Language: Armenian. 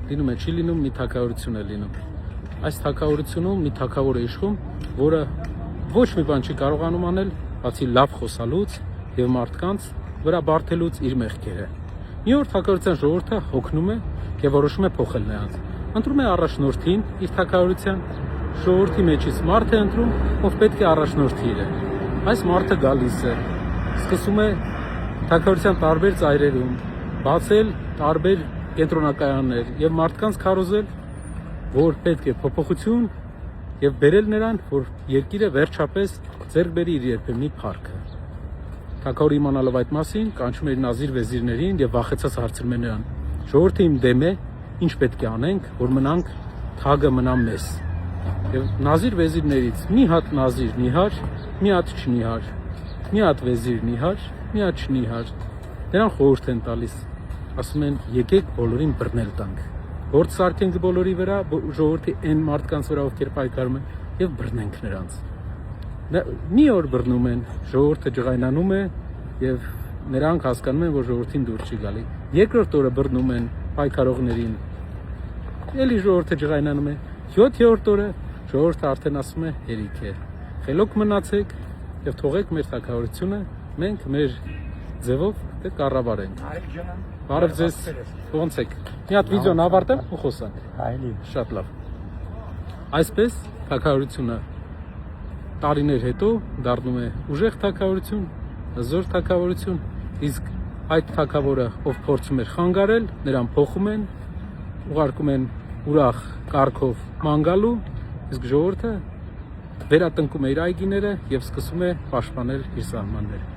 լինում է, չի լինում, մի թագավորություն է լինում։ Այս թագավորությունում մի թագավոր է իշխում, որը ոչ մի բան չի կարողանում անել, բացի լավ խոսալուց եւ մարդկանց վրա բարթելուց իր մեղքերը։ Մի օր թագավորության ժողովուրդը հոգնում է եւ որոշում է փոխել նրանց։ Ընտրում է առաջնորդին իր թագավորության, ժողովրդի մեջից մարդ է ընտրում, ով պետք է առաջնորդի իրեն։ Այս մարդը գալիս է, սկսում է թագավորության տարբեր ծայրերում բացել տարբեր կենտրոնակայաններ եւ մարդկանց քարոզել, որ պետք է փոփոխություն եւ բերել նրան, որ երկիրը վերջապես ձեռք բերի իր երբեմնի փառքը։ Թագավորը իմանալով այդ մասին, կանչում է իր նազիր վեզիրներին եւ վախեցած հարցնում է նրան. «Ժողովուրդը իմ դեմ է, ինչ պետք է անենք, որ մնանք թագը մնա մեզ»։ Եվ նազիր վեզիրներից մի հատ նազիր նիհար, մի հատ չնիհար, մի հատ վեզիր նիհար, մի հատ չնիհար։ Նրան խորհուրդ են տալիս, ասում են եկեք բոլորին բռնել տանք, գործ սարքենք բոլորի վրա, ժողովրդի այն մարդկանց վրա, ովքեր պայքարում են, եւ բռնենք նրանց։ Մի օր բռնում են, ժողովուրդը ջղայնանում է եւ նրանք հասկանում են, որ ժողովրդին դուր չի գալի։ Երկրորդ օրը բռնում են պայքարողներին, էլի ժողովուրդը ջղայնանում է։ 7-րդ օրը ժողովուրդը արդեն ասում է հերիք է, խելոք մնացեք եւ թողեք մեր թագավորությունը, մենք մեր ձևով կառավարենք։ Բարև ձեզ, ո՞նց եք։ Մի հատ վիդեոն ավարտեմ ու խոսանք։ Այլի։ Շատ լավ։ Այսպես թագավորությունը տարիներ հետո դառնում է ուժեղ թագավորություն, հզոր թագավորություն, իսկ այդ թագավորը, ով փորձում էր խանգարել, նրան փոխում են, ուղարկում են ուրախ կարգով ման գալու, իսկ ժողովուրդը վերատնկում է իր այգիները եւ սկսում է պաշտպանել իր սահմանները։